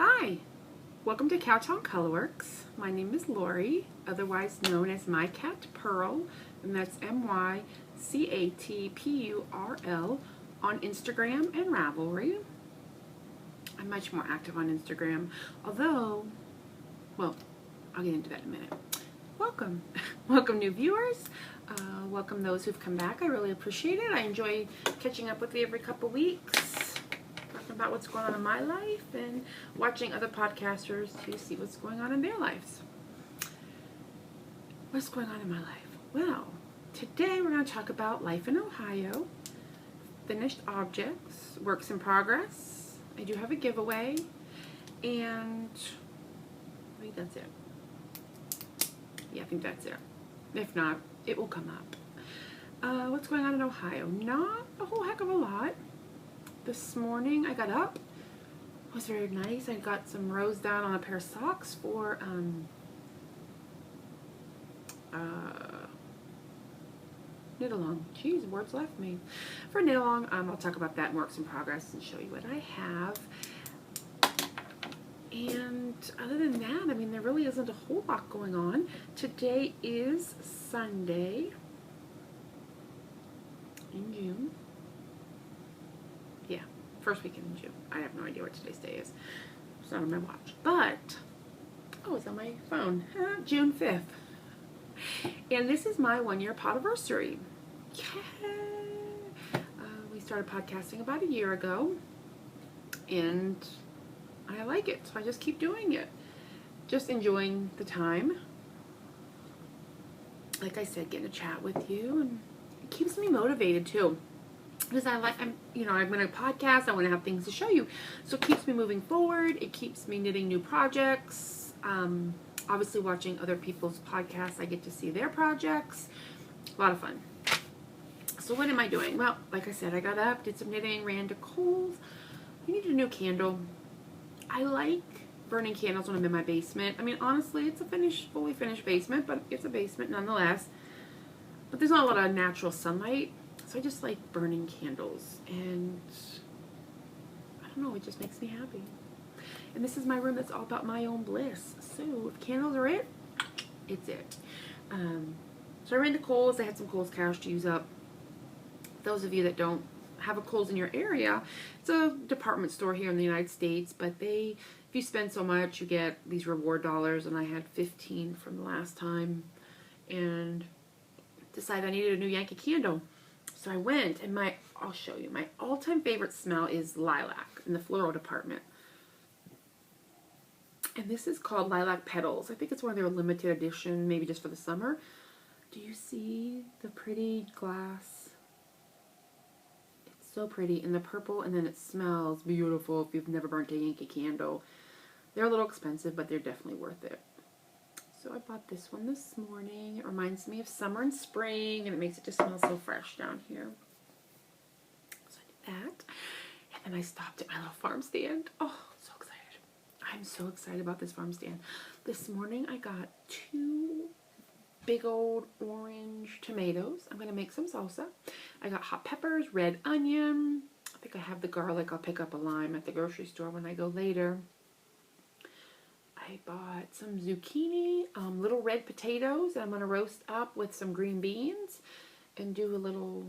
Hi, welcome to Cowtown Colorworks. My name is Lori, otherwise known as My Cat Pearl, and that's MyCatPurl on Instagram and Ravelry. I'm much more active on Instagram, although, well, I'll get into that in a minute. Welcome. Welcome new viewers. Welcome those who've come back. I really appreciate it. I enjoy catching up with you every couple weeks, talking about what's going on in my life and watching other podcasters to see what's going on in their lives. What's going on in my life? Well, today we're going to talk about life in Ohio, finished objects, works in progress. I do have a giveaway, and I think that's it. Yeah, I think that's it. If not, it will come up. What's going on in Ohio? Not a whole heck of a lot. This morning I got up. It was very nice. I got some rows down on a pair of socks for knit along. Jeez, words left me. For knit along, I'll talk about that in works in progress and show you what I have. And other than that, I mean, there really isn't a whole lot going on. Today is Sunday in June. Yeah, first weekend in June. I have no idea what today's day is. It's not on my watch. But, oh, it's on my phone. June 5th. And this is my 1-year podiversary. Yeah. We started podcasting about a year ago. And I like it, so I just keep doing it. Just enjoying the time. Like I said, getting to chat with you, and it keeps me motivated too. Because I'm going to podcast, I want to have things to show you. So it keeps me moving forward, it keeps me knitting new projects. Obviously watching other people's podcasts, I get to see their projects. A lot of fun. So what am I doing? Well, like I said, I got up, did some knitting, ran to Kohl's. I needed a new candle. I like burning candles when I'm in my basement. I mean, honestly, it's a fully finished basement, but it's a basement nonetheless. But there's not a lot of natural sunlight, so I just like burning candles. And I don't know, it just makes me happy. And this is my room that's all about my own bliss. So if candles are it, it's it. So I ran to Kohl's. I had some Kohl's cash to use up. Those of you that don't have a Kohl's in your area, it's a department store here in the United States, but if you spend so much, you get these reward dollars, and I had 15 from the last time, and decided I needed a new Yankee Candle. So I went, and I'll show you, my all-time favorite smell is lilac in the floral department. And this is called Lilac Petals. I think it's one of their limited edition, maybe just for the summer. Do you see the pretty glass? So pretty in the purple, and then it smells beautiful if you've never burnt a Yankee Candle. They're a little expensive, but they're definitely worth it. So I bought this one this morning. It reminds me of summer and spring, and it makes it just smell so fresh down here. So I did that, and then I stopped at my little farm stand. Oh, so excited. I'm so excited about this farm stand. This morning I got 2 big old orange tomatoes. I'm going to make some salsa. I got hot peppers, red onion. I think I have the garlic. I'll pick up a lime at the grocery store when I go later. I bought some zucchini, little red potatoes that I'm going to roast up with some green beans and do a little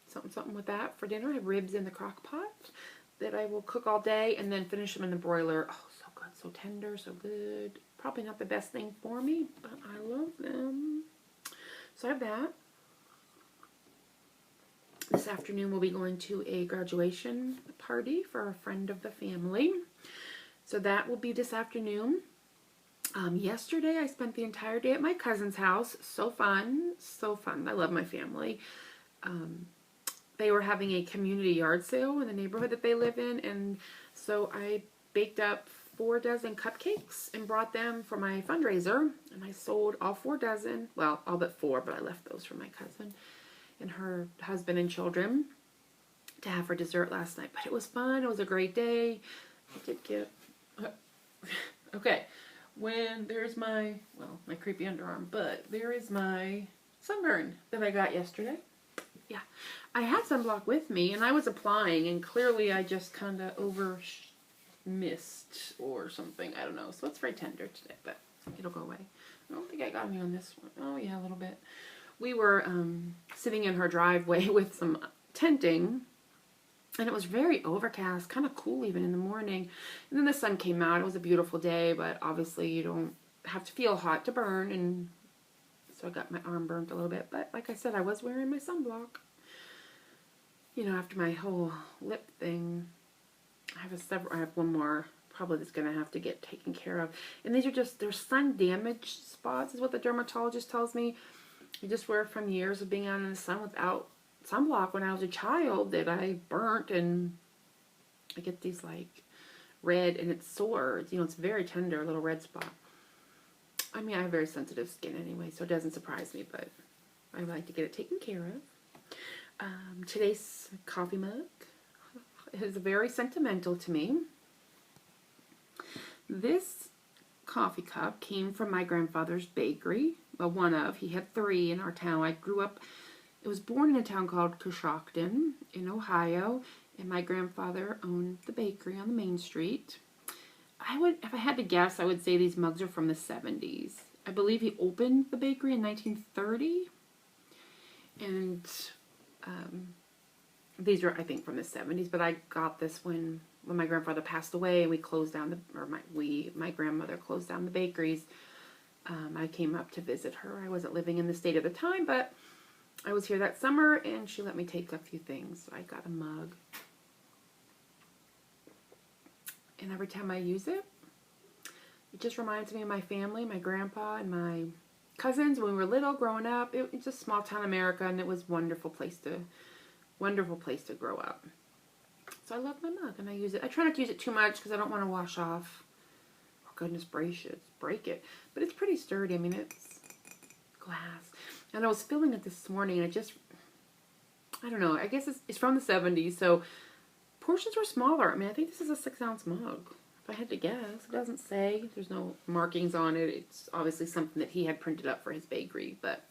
something with that for dinner. I have ribs in the crock pot that I will cook all day and then finish them in the broiler. Oh, so good, so tender, so good. Probably not the best thing for me, but I love them. So I have that. This afternoon we'll be going to a graduation party for a friend of the family. So that will be this afternoon. Yesterday I spent the entire day at my cousin's house. So fun, so fun. I love my family. They were having a community yard sale in the neighborhood that they live in, and so I baked up 4 dozen cupcakes and brought them for my fundraiser, and I sold all 4 dozen, well, all but 4, but I left those for my cousin and her husband and children to have for dessert last night. But it was fun. It was a great day. I did get okay, when there's my creepy underarm, but there is my sunburn that I got yesterday. Yeah, I had sunblock with me, and I was applying, and clearly I just kind of missed or something. I don't know. So it's very tender today, but it'll go away. I don't think I got any on this one. Oh, yeah, a little bit. We were sitting in her driveway with some tenting, and it was very overcast, kind of cool even in the morning. And then the sun came out. It was a beautiful day, but obviously you don't have to feel hot to burn, and so I got my arm burnt a little bit. But like I said, I was wearing my sunblock. You know, after my whole lip thing, I have one more probably that's going to have to get taken care of. And these are just, they're sun damaged spots is what the dermatologist tells me. I just wear from years of being out in the sun without sunblock when I was a child that I burnt, and I get these like red, and it's sore. You know, it's very tender, a little red spot. I mean, I have very sensitive skin anyway, so it doesn't surprise me, but I like to get it taken care of. Today's coffee mug is very sentimental to me. This coffee cup came from my grandfather's bakery. Well, he had 3 in our town. I was born in a town called Coshocton in Ohio, and my grandfather owned the bakery on the main street. If I had to guess, I would say these mugs are from the 70s. I believe he opened the bakery in 1930, and these are, I think, from the 70s, but I got this when my grandfather passed away, and we closed down my grandmother closed down the bakeries. I came up to visit her. I wasn't living in the state at the time, but I was here that summer, and she let me take a few things. So I got a mug. And every time I use it, it just reminds me of my family, my grandpa and my cousins when we were little, growing up. It's a small town America, and it was a wonderful place to grow up. So I love my mug, and I use it. I try not to use it too much because I don't want to wash off. Oh, goodness gracious, break it. But it's pretty sturdy. I mean, it's glass. And I was filling it this morning, and I don't know. I guess it's from the 70s, so portions were smaller. I mean, I think this is a 6-ounce mug. If I had to guess, it doesn't say. There's no markings on it. It's obviously something that he had printed up for his bakery, but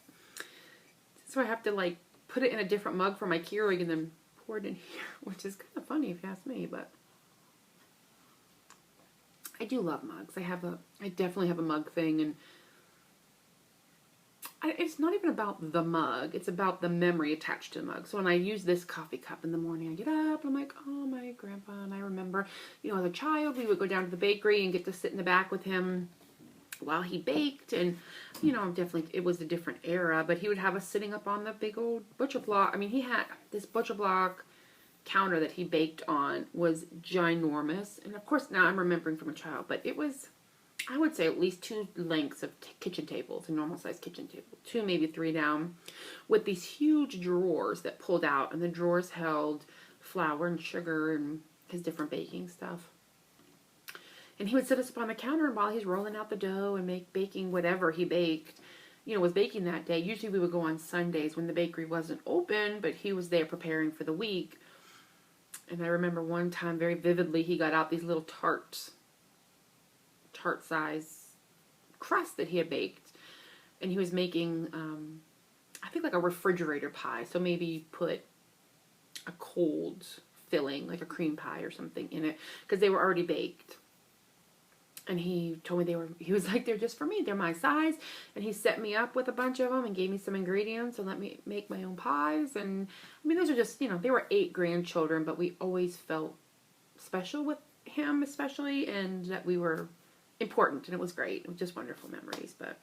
so I have to like put it in a different mug for my Keurig and then pour it in here, which is kind of funny if you ask me, but I do love mugs. I definitely have a mug thing, and it's not even about the mug. It's about the memory attached to the mug. So when I use this coffee cup in the morning, I get up, and I'm like, oh, my grandpa. And I remember, you know, as a child, we would go down to the bakery and get to sit in the back with him while he baked. And, you know, definitely it was a different era, but he would have us sitting up on the big old butcher block. I mean, he had this butcher block counter that he baked on was ginormous. And of course, now I'm remembering from a child, but it was, I would say, at least 2 lengths of kitchen tables, a normal sized kitchen table, 2, maybe 3 down, with these huge drawers that pulled out, and the drawers held flour and sugar and his different baking stuff. And he would sit us up on the counter, and while he's rolling out the dough and baking whatever he baked, you know, was baking that day. Usually we would go on Sundays when the bakery wasn't open, but he was there preparing for the week. And I remember one time very vividly, he got out these little tart size crust that he had baked, and he was making I think like a refrigerator pie, so maybe put a cold filling like a cream pie or something in it because they were already baked. And he told me he was like, they're just for me, they're my size, and he set me up with a bunch of them and gave me some ingredients and let me make my own pies. And I mean, those are just, you know, they were 8 grandchildren, but we always felt special with him, especially, and that we were important, and it was great. It was just wonderful memories. But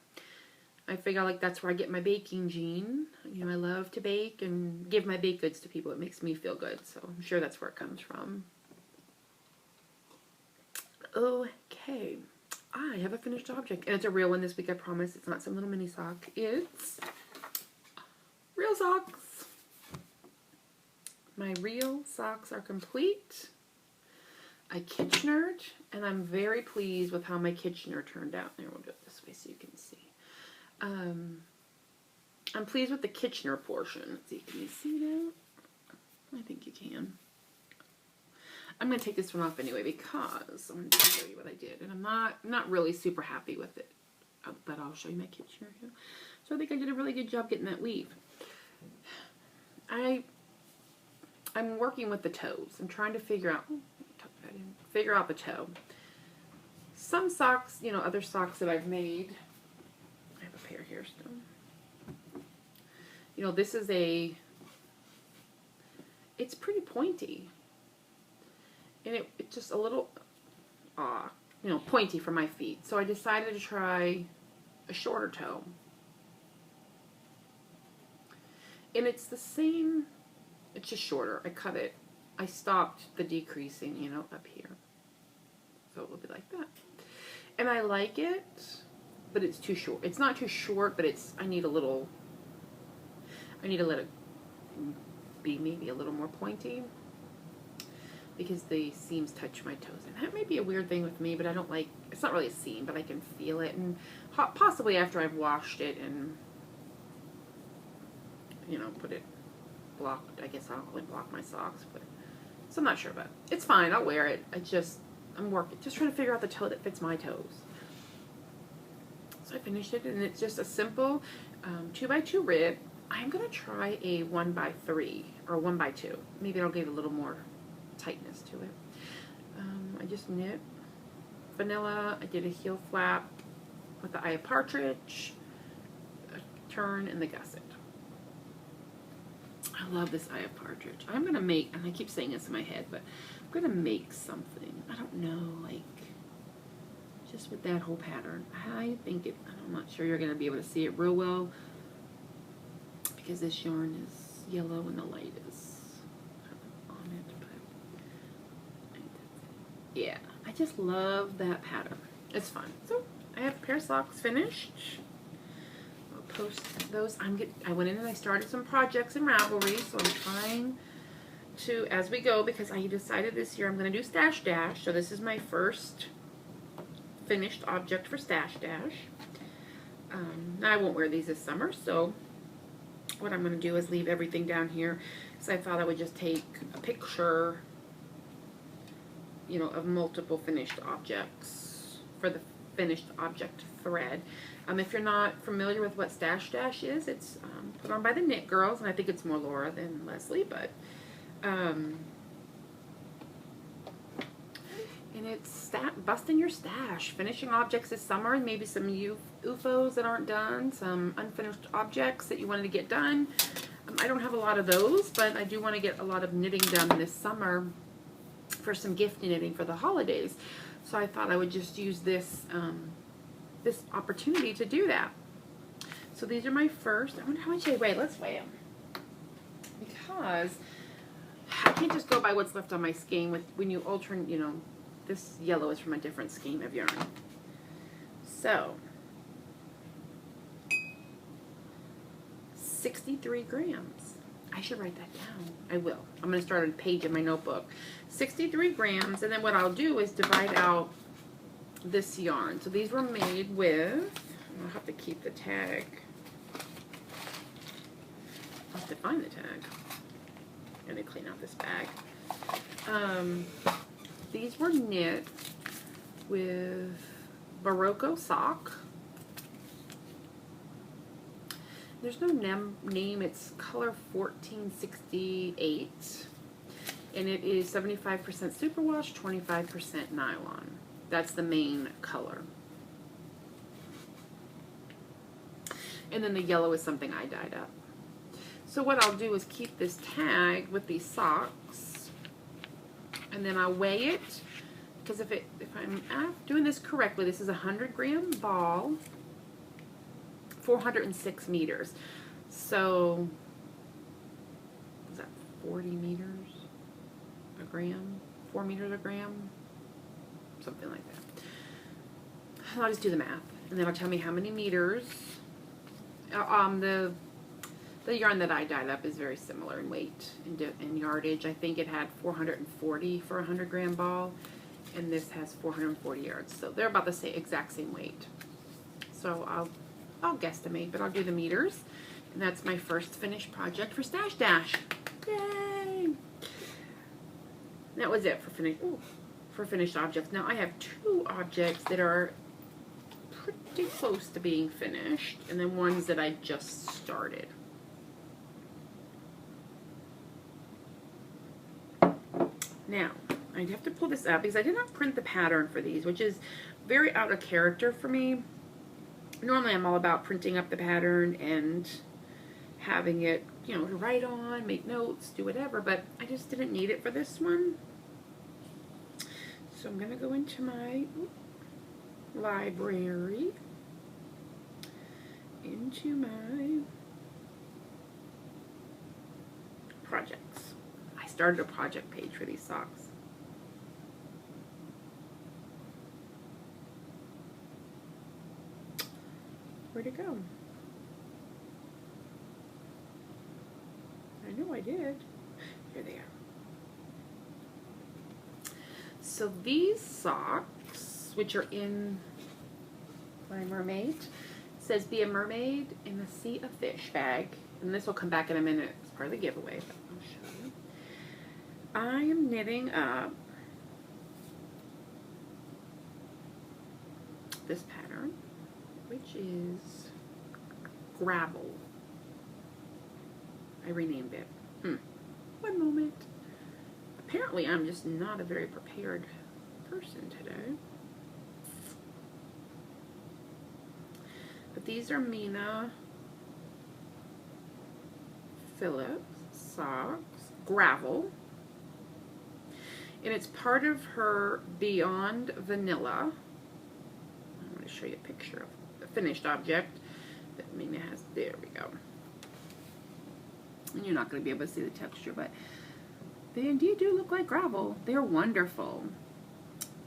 I figure like that's where I get my baking gene. You know, I love to bake and give my baked goods to people. It makes me feel good, so I'm sure that's where it comes from. Okay, I have a finished object, and it's a real one this week, I promise. It's not some little mini sock. It's real socks. My real socks are complete. I Kitchenered, and I'm very pleased with how my Kitchener turned out. Here, we'll do it this way so you can see. I'm pleased with the Kitchener portion. Let's see, can you see that? I think you can. I'm going to take this one off anyway because I wanted to show you what I did. And I'm not really super happy with it. But I'll show you my Kitchener here. So I think I did a really good job getting that weave. I'm working with the toes. I'm trying to figure out the toe. Some socks, you know, other socks that I've made. I have a pair here still. You know, this is it's pretty pointy. And it's just a little, you know, pointy for my feet. So I decided to try a shorter toe. And it's the same, it's just shorter. I cut it. I stopped the decreasing, you know, up here. So it will be like that. And I like it, but it's too short. It's not too short, but I need to let it be maybe a little more pointy because the seams touch my toes. And that may be a weird thing with me, but I don't like, it's not really a seam, but I can feel it. And possibly after I've washed it and, you know, put it blocked, I guess I don't really block my socks, but so I'm not sure, but it's fine. I'll wear it. I'm just trying to figure out the toe that fits my toes. So I finished it, and it's just a simple 2x2 rib. I'm going to try a 1x3 or 1x2. Maybe it'll give a little more tightness to it. I just knit vanilla. I did a heel flap with the eye of partridge, a turn, and the gusset. I love this eye of partridge. I'm going to make, and I keep saying this in my head, but I'm going to make something. I don't know, like, just with that whole pattern. I'm not sure you're going to be able to see it real well because this yarn is yellow and the light is kind of on it, but yeah, I just love that pattern. It's fun. So I have a pair of socks finished. I'll post those. I went in and I started some projects in Ravelry, so I'm trying to, as we go, because I decided this year I'm going to do Stash Dash. So this is my first finished object for Stash Dash. Now I won't wear these this summer, so what I'm going to do is leave everything down here. So I thought I would just take a picture, you know, of multiple finished objects for the finished object thread. If you're not familiar with what Stash Dash is, it's put on by the Knit Girls, and I think it's more Laura than Leslie, but and it's busting your stash, finishing objects this summer, and maybe some UFOs that aren't done, some unfinished objects that you wanted to get done. I don't have a lot of those, but I do want to get a lot of knitting done this summer for some gift knitting for the holidays. So I thought I would just use this this opportunity to do that. So these are my first. I wonder how much they weigh. Let's weigh them, because I can't just go by what's left on my skein. When you alternate, you know, this yellow is from a different skein of yarn. So 63 grams. I should write that down. I will. I'm going to start a page in my notebook. 63 grams, and then what I'll do is divide out this yarn. So these were made with, I'll have to keep the tag. I'll have to find the tag. I'm going to clean out this bag. These were knit with Barocco sock. There's no name. It's color 1468, and it is 75% superwash, 25% nylon. That's the main color. And then the yellow is something I dyed up. So what I'll do is keep this tag with these socks, and then I'll weigh it, because if I'm doing this correctly, this is a 100-gram ball, 406 meters. So is that 40 meters a gram? 4 meters a gram? Something like that. I'll just do the math, and then it'll tell me how many meters. The yarn that I dyed up is very similar in weight and yardage. I think it had 440 for a 100-gram ball, and this has 440 yards. So they're about the exact same weight. So I'll guesstimate, but I'll do the meters, and that's my first finished project for Stash Dash. Yay! That was it for finished objects. Now I have 2 objects that are pretty close to being finished, and then ones that I just started. Now, I have to pull this out because I did not print the pattern for these, which is very out of character for me. Normally I'm all about printing up the pattern and having it, you know, to write on, make notes, do whatever, but I just didn't need it for this one. So I'm going to go into my library, into my projects. I started a project page for these socks. Where'd it go? I know I did. Here they are. So these socks, which are in my mermaid, says be a mermaid in a sea of fish bag. And this will come back in a minute. It's part of the giveaway, but I'll show you. I am knitting up this pattern, which is gravel. I renamed it. One moment. Apparently I'm just not a very prepared person today. But these are Mina Phillips socks, gravel. And it's part of her Beyond Vanilla. I'm going to show you a picture of the finished object that Mina has. There we go. And you're not going to be able to see the texture, but they indeed do look like gravel. They're wonderful.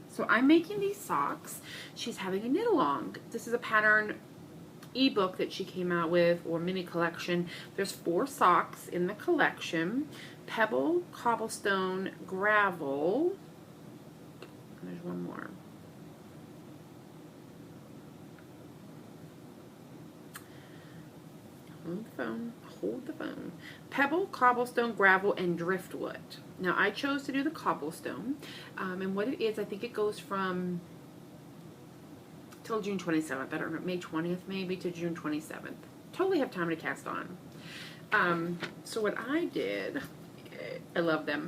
So I'm making these socks. She's having a knit along. This is a pattern ebook that she came out with, or mini collection. There's 4 socks in the collection: pebble, cobblestone, gravel. And there's one more. Hold the phone. Hold the phone. Pebble, cobblestone, gravel, and driftwood. Now I chose to do the cobblestone, and what it is, I think it goes from till June 27th. I don't know, May 20th maybe to June 27th. Totally have time to cast on. So what I did, I love them.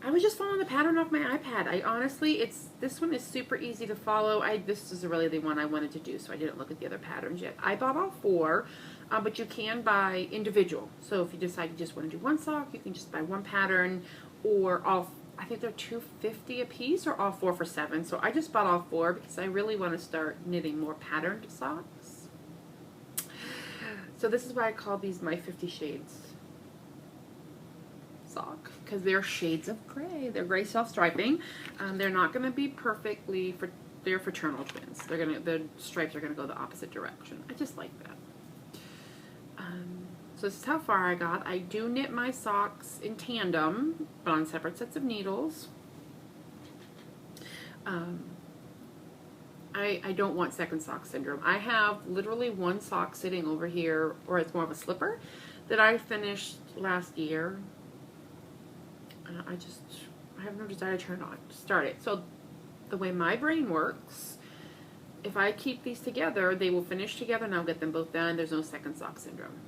I was just following the pattern off my iPad. I honestly, this one is super easy to follow. This is really the one I wanted to do, so I didn't look at the other patterns yet. I bought all 4, but you can buy individual. So if you decide you just want to do one sock, you can just buy one pattern, or all. I think they're $2.50 a piece, or all 4 for $7. So I just bought all 4 because I really want to start knitting more patterned socks. So this is why I call these my 50 Shades sock, because they're shades of gray. They're gray self-striping. They're not going to be perfectly they're fraternal twins. The stripes are gonna go the opposite direction. I just like that. So this is how far I got. I do knit my socks in tandem, but on separate sets of needles. I don't want second sock syndrome. I have literally one sock sitting over here, or it's more of a slipper, that I finished last year. I have no desire to turn it on, start it. So the way my brain works, if I keep these together, they will finish together and I'll get them both done. There's no second sock syndrome.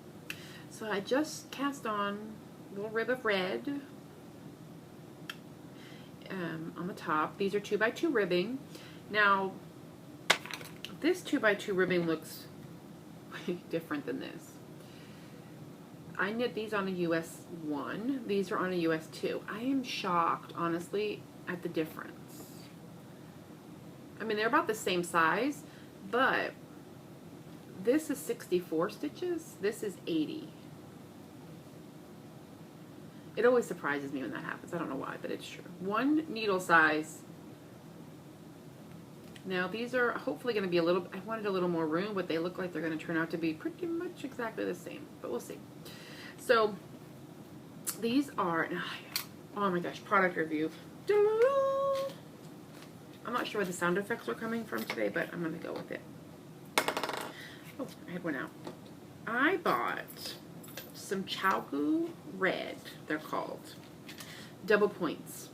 So I just cast on a little rib of red on the top. These are 2x2 ribbing. Now, this 2x2 ribbing looks way different than this. I knit these on a US 1. These are on a US 2. I am shocked, honestly, at the difference. I mean, they're about the same size, but this is 64 stitches. This is 80. It always surprises me when that happens. I don't know why, but it's true. One needle size. Now, these are hopefully going to be a little, I wanted a little more room, but they look like they're going to turn out to be pretty much exactly the same, but we'll see. So, these are, oh my gosh, product review. I'm not sure where the sound effects are coming from today, but I'm going to go with it. Oh, I had one out. I bought some Cowtown Red, they're called. Double points.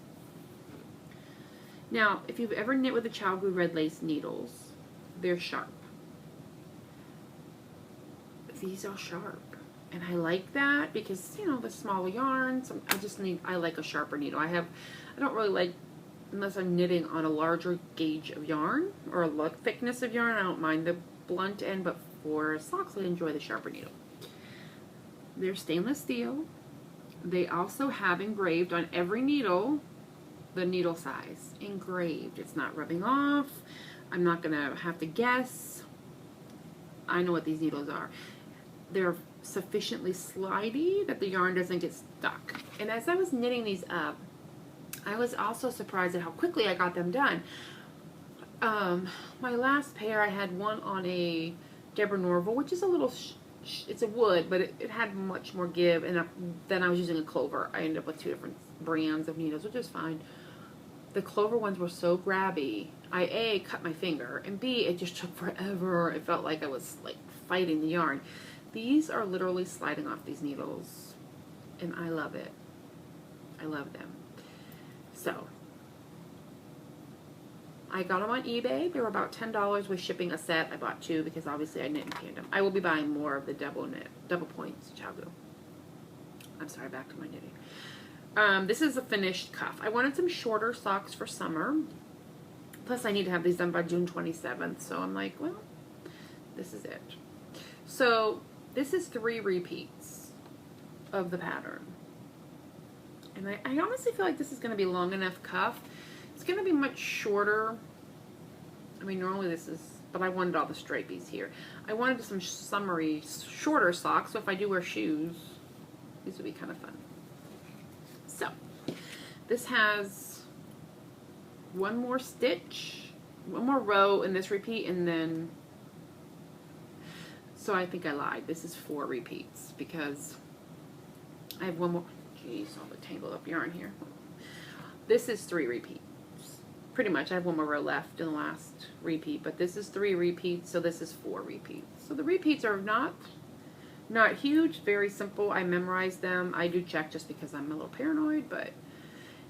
Now, if you've ever knit with the Cowtown Red lace needles, they're sharp. These are sharp. And I like that because, you know, the smaller yarns, I like a sharper needle. I don't really like, unless I'm knitting on a larger gauge of yarn or a thickness of yarn, I don't mind the blunt end, but for socks, I enjoy the sharper needle. They're stainless steel. They also have engraved on every needle the needle size. Engraved. It's not rubbing off. I'm not going to have to guess. I know what these needles are. They're sufficiently slidey that the yarn doesn't get stuck. And as I was knitting these up, I was also surprised at how quickly I got them done. My last pair, I had one on a Deborah Norville, which is a little, it's a wood, but it had much more give, and then I was using a clover. I ended up with 2 different brands of needles, which is fine. The clover ones were so grabby. I A, cut my finger, and B, it just took forever. It felt like I was like fighting the yarn. These are literally sliding off these needles, and I love it. I love them. So, I got them on eBay. They were about $10 with shipping a set. I bought 2 because obviously I knit in tandem. I will be buying more of the double points Chago. I'm sorry, back to my knitting. This is a finished cuff. I wanted some shorter socks for summer. Plus, I need to have these done by June 27th. So I'm like, well, this is it. So this is 3 repeats of the pattern. And I honestly feel like this is going to be long enough cuff. It's going to be much shorter. I mean, normally this is, but I wanted all the stripies here. I wanted some summery, shorter socks, so if I do wear shoes, these would be kind of fun. So, this has one more stitch, one more row in this repeat, and then, so I think I lied. This is 4 repeats, because I have one more, geez, all the tangled up yarn here. This is 3 repeats. Pretty much, I have one more row left in the last repeat, but this is 3 repeats, so this is 4 repeats. So the repeats are not huge, very simple. I memorized them. I do check just because I'm a little paranoid, but,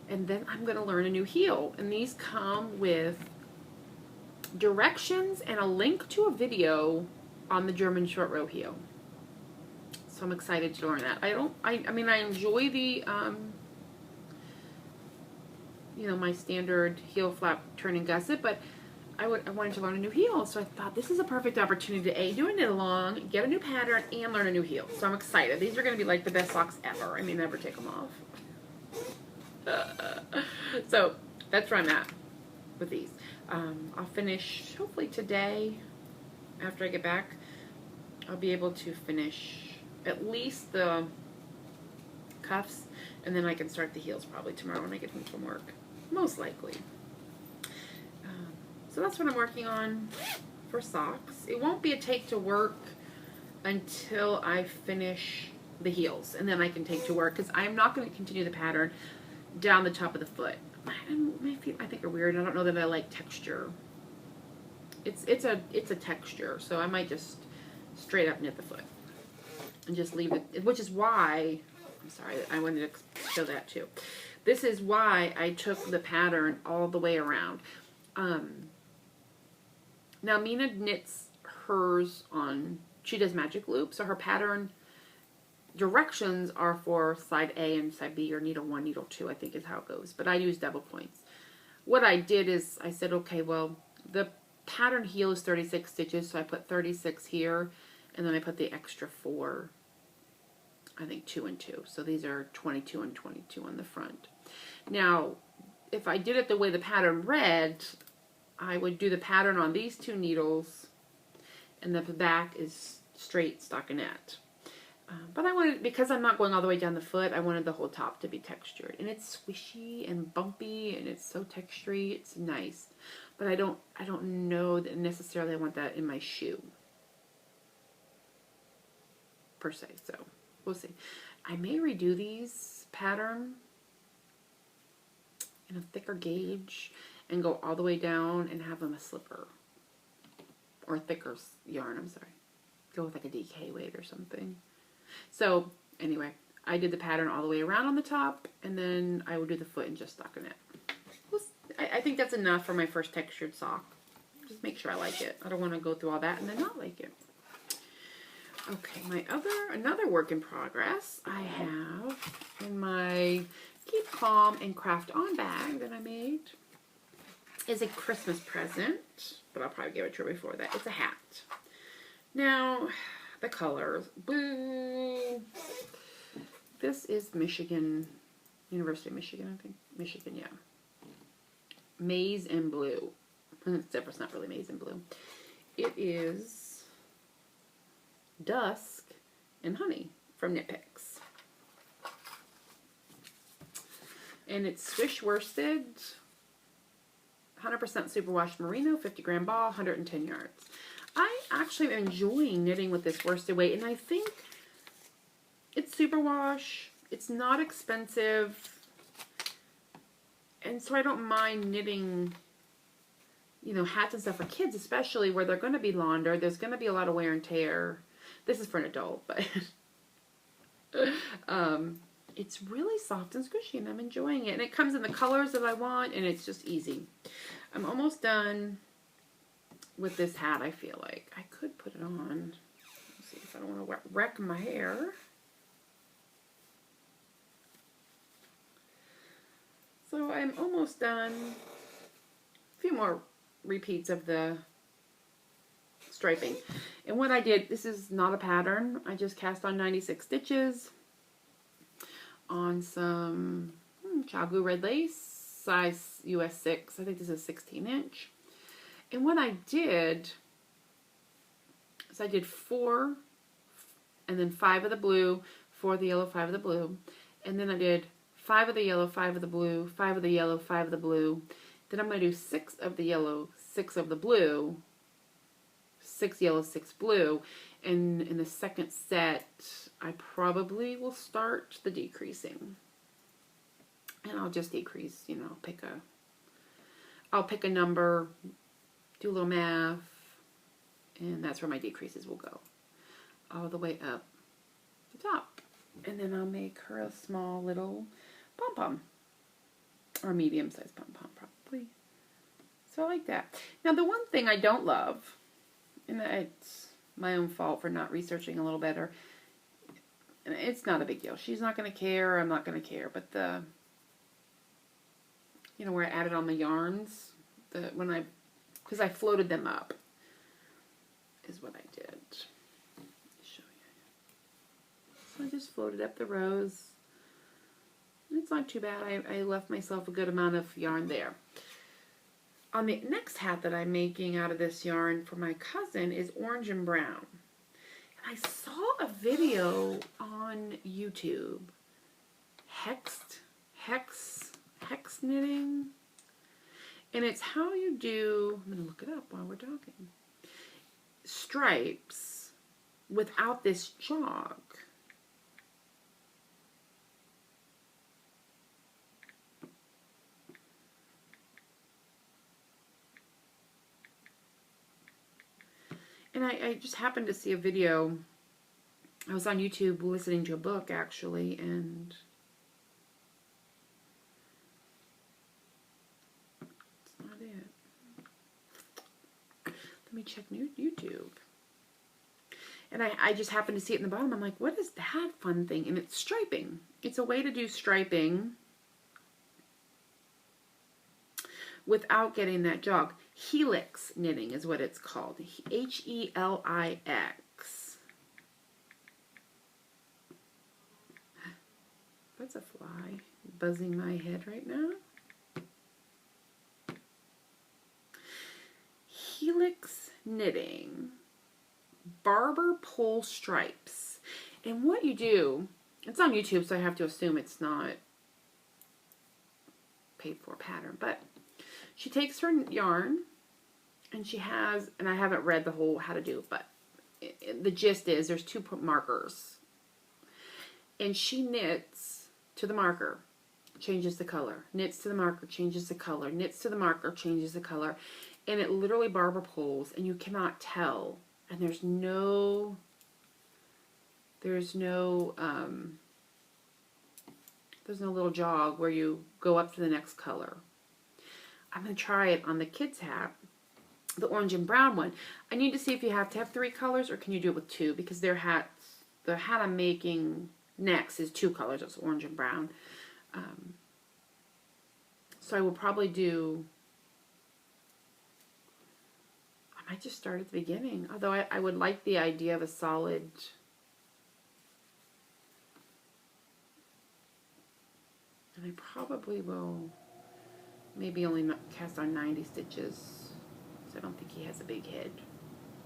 and then I'm going to learn a new heel. And these come with directions and a link to a video on the German short row heel. So I'm excited to learn that. I mean, I enjoy the, you know, my standard heel flap turn and gusset, but I wanted to learn a new heel, so I thought this is a perfect opportunity to A, do a knit along, get a new pattern, and learn a new heel. So I'm excited. These are going to be like the best socks ever. I may never take them off. So that's where I'm at with these. I'll finish hopefully today. After I get back, I'll be able to finish at least the cuffs, and then I can start the heels probably tomorrow when I get home from work. Most likely. So that's what I'm working on for socks. It won't be a take to work until I finish the heels, and then I can take to work, because I'm not going to continue the pattern down the top of the foot. My feet, I think, are weird. I don't know that I like texture. It's a texture, so I might just straight up knit the foot and just leave it, which is why, I'm sorry, I wanted to show that too. This is why I took the pattern all the way around. Now Mina knits hers on, she does magic loop, so her pattern directions are for side A and side B, or needle 1, needle 2, I think is how it goes. But I use double points. What I did is I said, okay, well, the pattern heel is 36 stitches, so I put 36 here, and then I put the extra 4, I think 2 and 2. So these are 22 and 22 on the front. Now, if I did it the way the pattern read, I would do the pattern on these 2 needles, and the back is straight stockinette. But I wanted, because I'm not going all the way down the foot, I wanted the whole top to be textured. And it's squishy and bumpy, and it's so textury. It's nice. But I don't know that necessarily I want that in my shoe, per se. So we'll see. I may redo these pattern in a thicker gauge and go all the way down and have them a slipper, or thicker yarn. I'm sorry. Go with like a DK weight or something. So anyway, I did the pattern all the way around on the top, and then I would do the foot and just stockinette. I think that's enough for my first textured sock. Just make sure I like it. I don't want to go through all that and then not like it. Okay, another work in progress I have in my Keep Calm and Craft On bag that I made is a Christmas present, but I'll probably give it to her before that. It's a hat. Now, the colors, boo. This is Michigan, University of Michigan, I think. Michigan, yeah. Maize and blue. Except for it's not really maize and blue. It is Dusk and Honey from Knit Picks. And it's swish worsted, 100% superwash merino, 50-gram ball, 110 yards. I actually am enjoying knitting with this worsted weight, and I think it's superwash. It's not expensive, and so I don't mind knitting, you know, hats and stuff for kids, especially where they're going to be laundered. There's going to be a lot of wear and tear. This is for an adult, but it's really soft and squishy, and I'm enjoying it. And it comes in the colors that I want, and it's just easy. I'm almost done with this hat, I feel like. I could put it on. Let's see if I don't want to wreck my hair. So I'm almost done. A few more repeats of the striping. And what I did, this is not a pattern. I just cast on 96 stitches on some Chagu red lace, size US 6. I think this is 16-inch. And what I did is I did 4 and then 5 of the blue, 4 of the yellow, 5 of the blue. And then I did 5 of the yellow, 5 of the blue, 5 of the yellow, 5 of the blue. Then I'm going to do 6 of the yellow, 6 of the blue, 6 yellow, 6 blue. And in the second set, I probably will start the decreasing. And I'll just decrease, you know, I'll pick a number, do a little math, and that's where my decreases will go. All the way up the top. And then I'll make her a small little pom-pom. Or medium-sized pom-pom, probably. So I like that. Now, the one thing I don't love, and it's my own fault for not researching a little better, and it's not a big deal. She's not going to care, I'm not going to care, but the, you know, where I added on the yarns, because I floated them up, is what I did. Show you. So I just floated up the rows. It's not too bad. I left myself a good amount of yarn there. On the next hat that I'm making out of this yarn for my cousin is orange and brown. And I saw a video on YouTube. Hex knitting. And it's how you do, I'm going to look it up while we're talking, stripes without this jog. And I just happened to see a video. I was on YouTube listening to a book, actually, and it's not it. Let me check YouTube. And I just happened to see it in the bottom. I'm like, what is that fun thing? And it's striping. It's a way to do striping without getting that jog. Helix knitting is what it's called. Helix. That's a fly buzzing my head right now. Helix knitting. Barber pole stripes. And what you do, it's on YouTube, so I have to assume it's not paid for pattern, but she takes her yarn, and she has, and I haven't read the whole how to do it, but the gist is there's 2 markers. And she knits to the marker, changes the color. Knits to the marker, changes the color. Knits to the marker, changes the color. And it literally barber poles, and you cannot tell. And there's no little jog where you go up to the next color. I'm going to try it on the kids' hat the orange and brown one. I need to see if you have to have 3 colors or can you do it with 2, because their hats, the hat I'm making next is 2 colors. It's orange and brown. So I will probably do, I might just start at the beginning, although I would like the idea of a solid, and I probably will maybe only cast on 90 stitches, so I don't think he has a big head.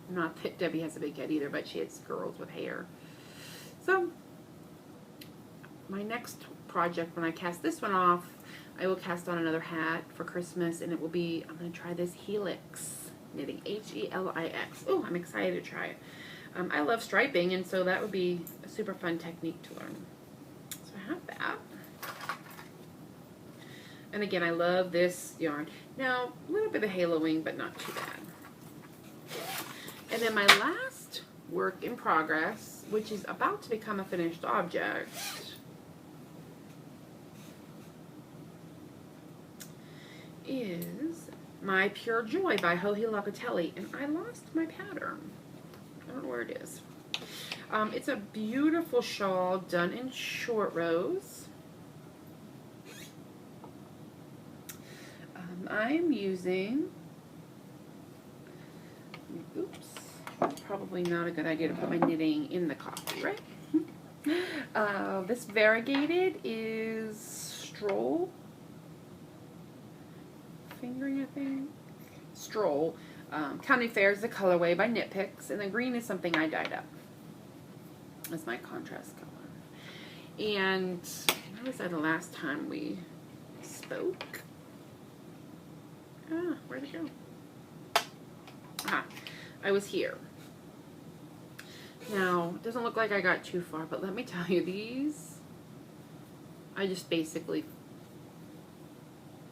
Not that Debbie has a big head either, but she has girls with hair. So my next project, when I cast this one off, I will cast on another hat for Christmas, and it will be, I'm going to try this Helix knitting, Helix. Oh, I'm excited to try it. I love striping, and so that would be a super fun technique to learn. So I have that. And again, I love this yarn. Now, a little bit of haloing, but not too bad. And then my last work in progress, which is about to become a finished object, is my Pure Joy by Joji Locatelli, and I lost my pattern. I don't know where it is. It's a beautiful shawl done in short rows. I'm using, oops, probably not a good idea to put my knitting in the coffee, right? This variegated is Stroll Fingering, I think. Stroll. County Fair is the colorway by Knit Picks, and the green is something I dyed up. That's my contrast color. And where was I the last time we spoke? Ah, where'd it go? Ah, I was here. Now, it doesn't look like I got too far, but let me tell you, these, I just basically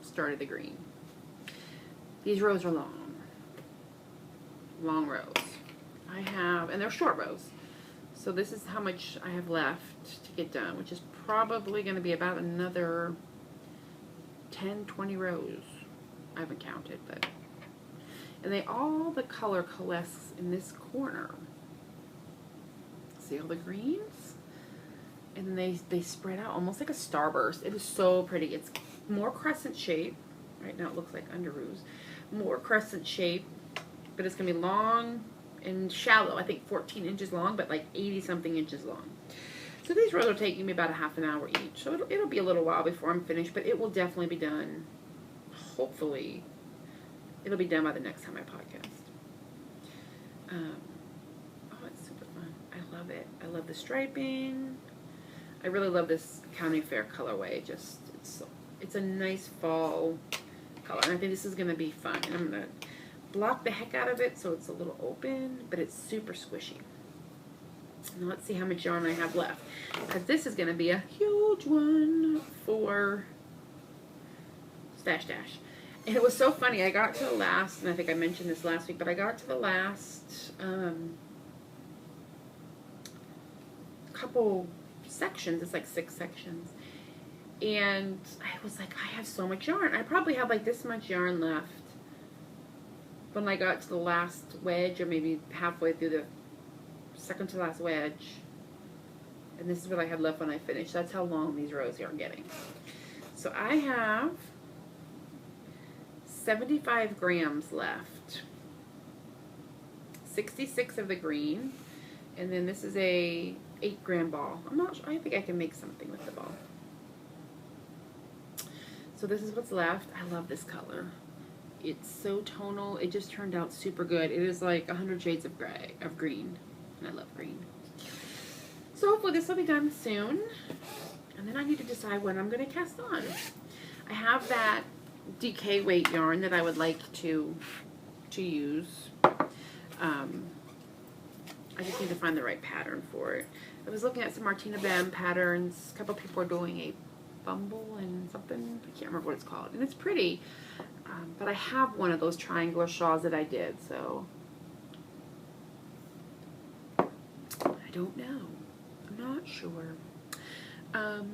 started the green. These rows are long. Long rows. I have, and they're short rows. So this is how much I have left to get done, which is probably going to be about another 10, 20 rows. I haven't counted, but, and they all, the color coalesces in this corner. See all the greens? And they spread out almost like a starburst. It is so pretty. It's more crescent shape. Right now it looks like underoos. More crescent shape, but it's going to be long and shallow. I think 14 inches long, but like 80 something inches long. So these rows are taking me about a half an hour each. So it'll be a little while before I'm finished, but it will definitely be done. Hopefully, it'll be done by the next time I podcast. Oh, it's super fun. I love it. I love the striping. I really love this County Fair colorway. Just, it's a nice fall color. And I think this is going to be fun. And I'm going to block the heck out of it so it's a little open, but it's super squishy. Now let's see how much yarn I have left. Because this is going to be a huge one for Stash Dash. And it was so funny. I got to the last, and I think I mentioned this last week, but I got to the last couple sections. It's like 6 sections. And I was like, I have so much yarn. I probably have like this much yarn left when I got to the last wedge, or maybe halfway through the second to last wedge. And this is what I had left when I finished. That's how long these rows are getting. So I have 75 grams left. 66 of the green. And then this is a 8-gram ball. I'm not sure. I think I can make something with the ball. So this is what's left. I love this color. It's so tonal. It just turned out super good. It is like 100 shades of gray, of green. And I love green. So hopefully this will be done soon. And then I need to decide when I'm going to cast on. I have that DK weight yarn that I would like to use. I just need to find the right pattern for it. I was looking at some Martina Bam patterns. A couple people are doing a Bumble and something. I can't remember what it's called. And it's pretty. But I have one of those triangular shawls that I did, so I don't know. I'm not sure. I'll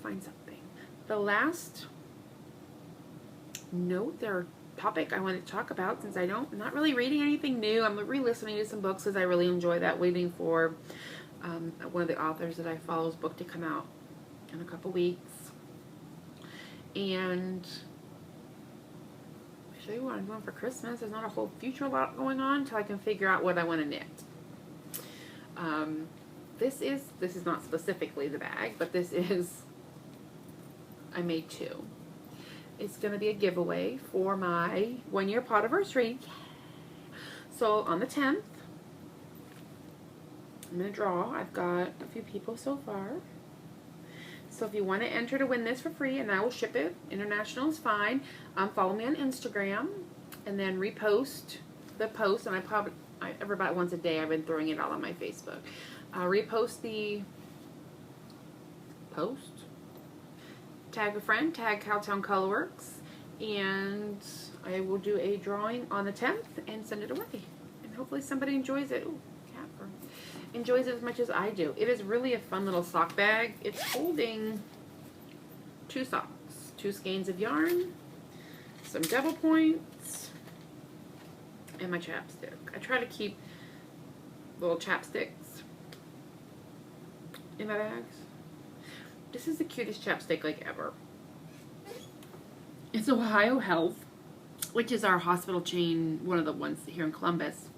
find something. The last note, there are topic I wanted to talk about, since I'm not really reading anything new. I'm re-listening to some books because I really enjoy that, waiting for one of the authors that I follow's book to come out in a couple weeks. And I'll show you what I'm doing for Christmas. There's not a whole future lot going on until I can figure out what I want to knit. This is not specifically the bag, but this is, I made two. It's going to be a giveaway for my 1-year podiversary. So on the 10th, I'm going to draw. I've got a few people so far. So if you want to enter to win this for free, and I will ship it, international is fine, follow me on Instagram, and then repost the post, and I every about once a day I've been throwing it all on my Facebook. Repost the post, tag a friend, tag Cowtown Colorworks, and I will do a drawing on the 10th and send it away. And hopefully somebody enjoys it. Ooh, cat fur. Enjoys it as much as I do. It is really a fun little sock bag. It's holding 2 socks, 2 skeins of yarn, some double points, and my chapstick. I try to keep little chapsticks in my bags. This is the cutest chapstick like ever. It's Ohio Health, which is our hospital chain, one of the ones here in Columbus.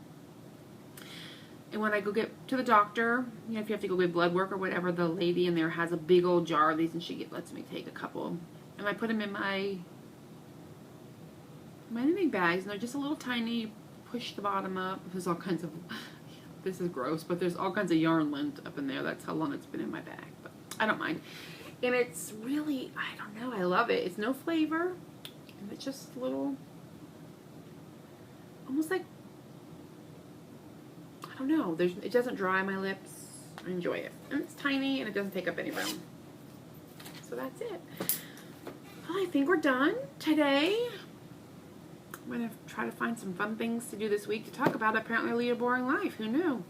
And when I go get to the doctor, you know, if you have to go get blood work or whatever, the lady in there has a big old jar of these, and she lets me take a couple. And I put them in my knitting bags, and they're just a little tiny, push the bottom up. There's all kinds of, this is gross, but there's all kinds of yarn lint up in there. That's how long it's been in my bag, but I don't mind. And it's really, I don't know, I love it. It's no flavor, and it's just a little, almost like, I don't know, it doesn't dry my lips. I enjoy it. And it's tiny, and it doesn't take up any room. So that's it. Well, I think we're done today. I'm going to try to find some fun things to do this week to talk about. Apparently I lead a boring life. Who knew?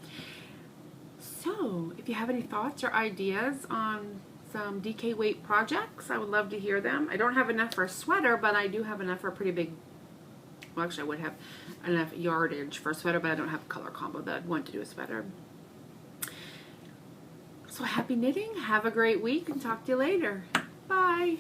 So, if you have any thoughts or ideas on some DK weight projects, I would love to hear them. I don't have enough for a sweater, but I do have enough for a pretty big, well, actually I would have enough yardage for a sweater, but I don't have a color combo that I'd want to do a sweater. So happy knitting, have a great week, and talk to you later. Bye.